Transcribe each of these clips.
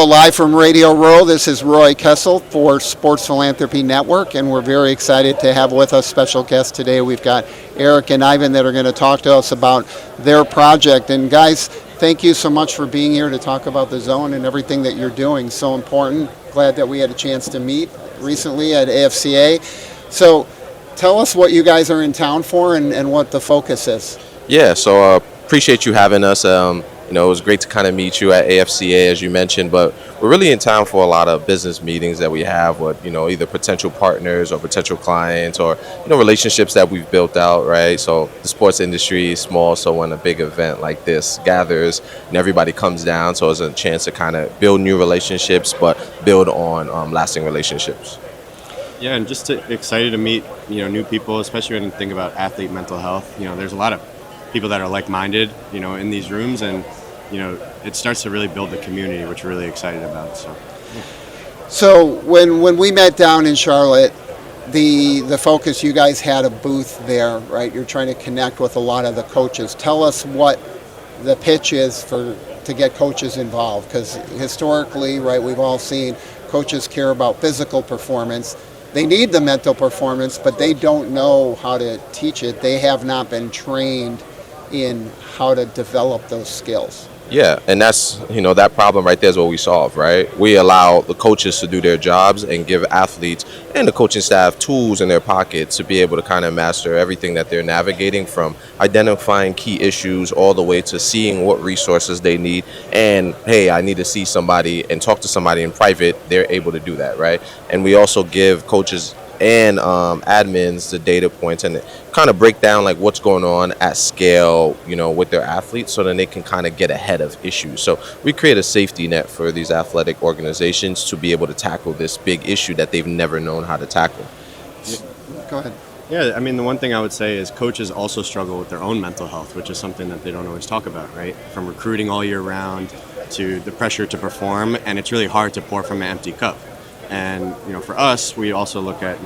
live from Radio Row. This is Roy Kessel for Sports Philanthropy Network, and we're very excited to have with us special guests today. We've got Erik and Ivan that are going to talk to us about their project. And guys, thank you so much for being here to talk about the zone and everything that you're doing. So important. Glad that we had a chance to meet recently at AFCA. So tell us what you guys are in town for and what the focus is. Yeah, so appreciate you having us. It was great to kind of meet you at AFCA, as you mentioned, but we're really in town for a lot of business meetings that we have with, either potential partners or potential clients or, relationships that we've built out, right? So the sports industry is small, so when a big event like this gathers and everybody comes down, so it's a chance to kind of build new relationships, but build on lasting relationships. Yeah, and just excited to meet, new people, especially when you think about athlete mental health. There's a lot of people that are like-minded, in these rooms, and it starts to really build the community, which we're really excited about. So when we met down in Charlotte, the focus, you guys had a booth there, right? You're trying to connect with a lot of the coaches. Tell us what the pitch is to get coaches involved, because historically, right, we've all seen coaches care about physical performance. They need the mental performance, but they don't know how to teach it. They have not been trained in how to develop those skills. Yeah, and that's, that problem right there is what we solve, right? We allow the coaches to do their jobs and give athletes and the coaching staff tools in their pockets to be able to kind of master everything that they're navigating, from identifying key issues all the way to seeing what resources they need. And, hey, I need to see somebody and talk to somebody in private. They're able to do that, right? And we also give coaches and admins the data points and kind of break down like what's going on at scale, with their athletes, so then they can kind of get ahead of issues. So we create a safety net for these athletic organizations to be able to tackle this big issue that they've never known how to tackle. Go ahead. Yeah, I mean, the one thing I would say is coaches also struggle with their own mental health, which is something that they don't always talk about, right? From recruiting all year round to the pressure to perform, and it's really hard to pour from an empty cup. And, for us, we also look at,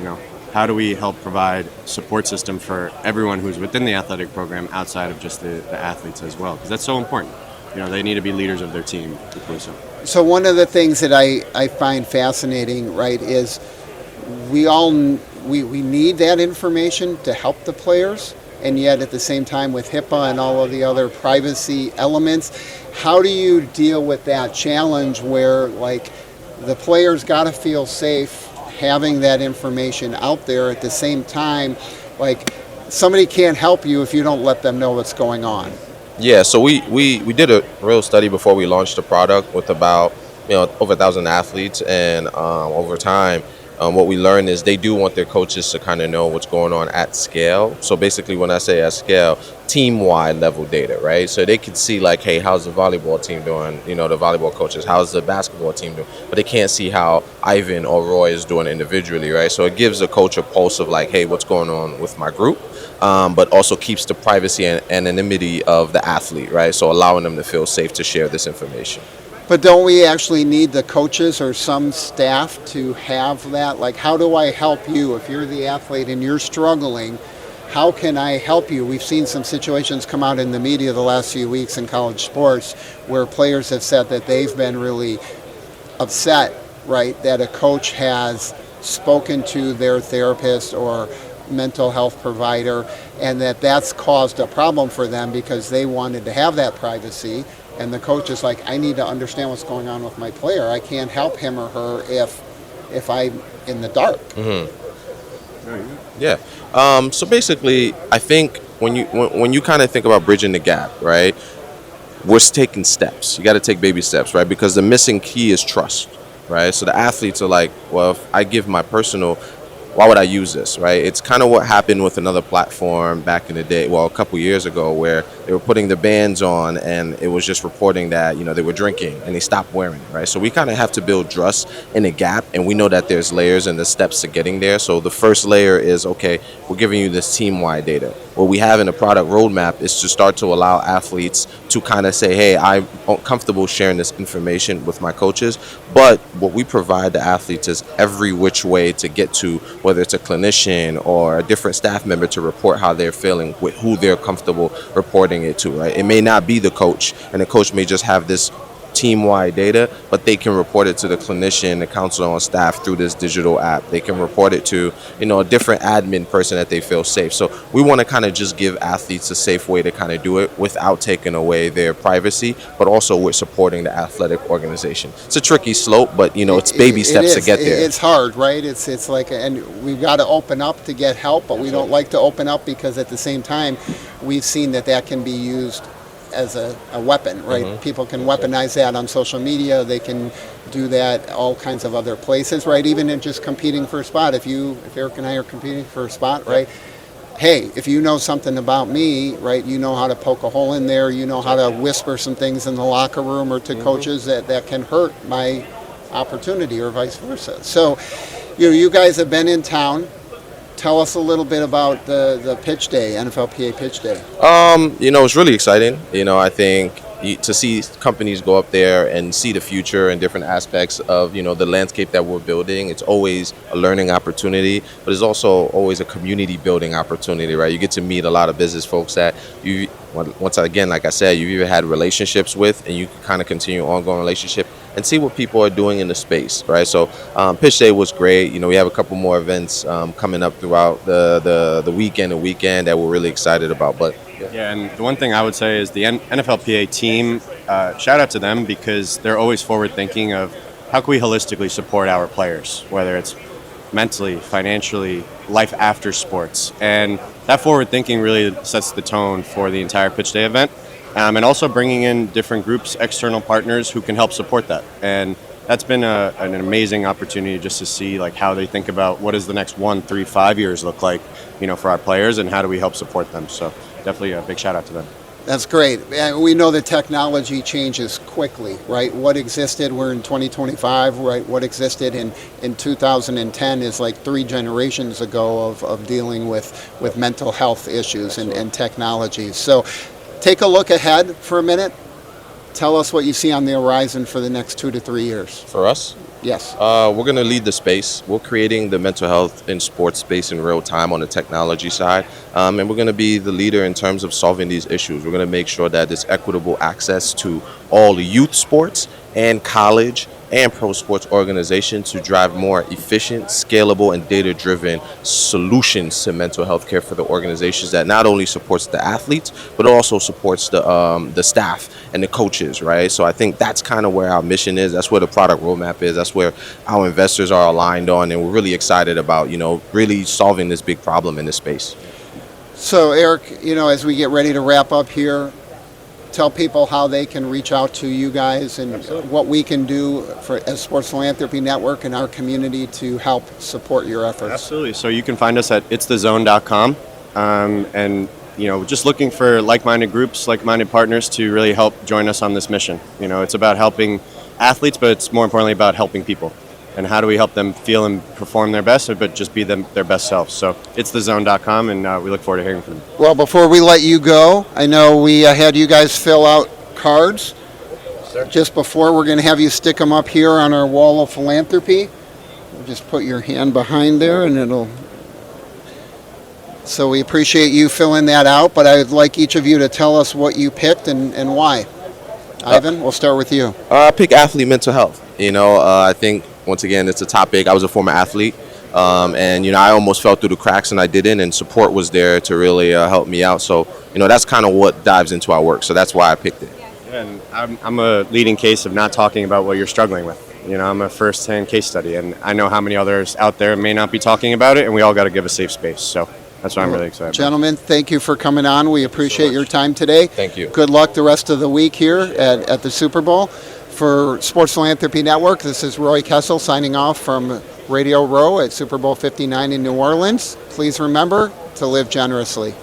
how do we help provide support system for everyone who's within the athletic program outside of just the athletes as well, because that's so important. They need to be leaders of their team equally so. So one of the things that I find fascinating, right, is we need that information to help the players, and yet at the same time with HIPAA and all of the other privacy elements, how do you deal with that challenge where, like, the players got to feel safe having that information out there? At the same time, like, somebody can't help you if you don't let them know what's going on. Yeah, so we did a real study before we launched the product with about over 1,000 athletes, and over time, what we learned is they do want their coaches to kind of know what's going on at scale. So basically, when I say at scale, team-wide level data, right? So they can see like, hey, how's the volleyball team doing? The volleyball coaches, how's the basketball team doing? But they can't see how Ivan or Roy is doing individually, right? So it gives the coach a pulse of like, hey, what's going on with my group? But also keeps the privacy and anonymity of the athlete, right? So allowing them to feel safe to share this information. But don't we actually need the coaches or some staff to have that? Like, how do I help you? If you're the athlete and you're struggling, how can I help you? We've seen some situations come out in the media the last few weeks in college sports where players have said that they've been really upset, right, that a coach has spoken to their therapist or mental health provider, and that's caused a problem for them because they wanted to have that privacy. And the coach is like, I need to understand what's going on with my player. I can't help him or her if I'm in the dark. Mm-hmm. Yeah. So basically, I think when you kind of think about bridging the gap, right, we're taking steps. You got to take baby steps, right? Because the missing key is trust, right? So the athletes are like, well, if I give my personal, why would I use this, right? It's kind of what happened with another platform back in the day, well, a couple years ago, where they were putting the bands on and it was just reporting that, they were drinking and they stopped wearing it, right? So we kind of have to build trust in a gap, and we know that there's layers and the steps to getting there. So the first layer is, okay, we're giving you this team-wide data. What we have in the product roadmap is to start to allow athletes to kind of say, hey, I'm comfortable sharing this information with my coaches, but what we provide the athletes is every which way to get to, whether it's a clinician or a different staff member, to report how they're feeling with who they're comfortable reporting it to, right? It may not be the coach, and the coach may just have this team-wide data, but they can report it to the clinician, the counselor on staff through this digital app. They can report it to, a different admin person that they feel safe. So we want to kind of just give athletes a safe way to kind of do it without taking away their privacy, but also with supporting the athletic organization. It's a tricky slope, but it's baby steps to get there. It's hard, right? It's like, and we've got to open up to get help, but we don't like to open up because at the same time, we've seen that can be used as a weapon, right? Mm-hmm. People can weaponize that on social media. They can do that all kinds of other places, right? Even in just competing for a spot. If Eric and I are competing for a spot, right? Hey, if you know something about me, right, you know how to poke a hole in there, you know how to whisper some things in the locker room or to coaches that can hurt my opportunity or vice versa. So, you guys have been in town. Tell us a little bit about the pitch day, NFLPA pitch day. It's really exciting. I think to see companies go up there and see the future and different aspects of, the landscape that we're building, it's always a learning opportunity, but it's also always a community building opportunity, right? You get to meet a lot of business folks that once again, like I said, you've either had relationships with, and you can kind of continue ongoing relationship and see what people are doing in the space, right? So pitch day was great. We have a couple more events coming up throughout the weekend that we're really excited about. But yeah, and the one thing I would say is the NFLPA team, shout out to them because they're always forward thinking of how can we holistically support our players, whether it's mentally, financially, life after sports. And that forward thinking really sets the tone for the entire pitch day event. And also bringing in different groups, external partners who can help support that. And that's been an amazing opportunity just to see like how they think about what does the next 1, 3, 5 years look like, for our players and how do we help support them. So definitely a big shout out to them. That's great. And we know that technology changes quickly, right? What existed, we're in 2025, right? What existed in 2010 is like 3 generations ago of dealing with mental health issues and technology. So take a look ahead for a minute. Tell us what you see on the horizon for the next 2 to 3 years. for us, Yes. we're going to lead the space. We're creating the mental health in sports space in real time on the technology side. And we're going to be the leader in terms of solving these issues. We're going to make sure that there's equitable access to all youth sports and college and pro sports organizations to drive more efficient, scalable, and data-driven solutions to mental health care for the organizations that not only supports the athletes, but also supports the staff and the coaches, right? So I think that's kind of where our mission is. That's where the product roadmap is. That's where our investors are aligned on, and we're really excited about, really solving this big problem in this space. So Eric, as we get ready to wrap up here, tell people how they can reach out to you guys and what we can do as Sports Philanthropy Network and our community to help support your efforts. Absolutely. So you can find us at itsthezone.com and just looking for like-minded groups, like-minded partners to really help join us on this mission. It's about helping athletes, but it's more importantly about helping people. And how do we help them feel and perform their best, but just be their best selves. So itsthezone.com, and we look forward to hearing from them. Well, before we let you go, I know we had you guys fill out cards. Just before, we're going to have you stick them up here on our wall of philanthropy. Just put your hand behind there, and it'll... So we appreciate you filling that out, but I would like each of you to tell us what you picked and why. Ivan, we'll start with you. I pick athlete mental health. I think, once again, it's a topic. I was a former athlete, and I almost fell through the cracks, and I didn't, and support was there to really help me out. So, that's kind of what dives into our work. So that's why I picked it. And I'm a leading case of not talking about what you're struggling with. I'm a first-hand case study, and I know how many others out there may not be talking about it, and we all got to give a safe space. So that's why I'm really excited. Gentlemen, thank you for coming on. We appreciate your time today. Thank you. Good luck the rest of the week here at the Super Bowl. For Sports Philanthropy Network, this is Roy Kessel signing off from Radio Row at Super Bowl 59 in New Orleans. Please remember to live generously.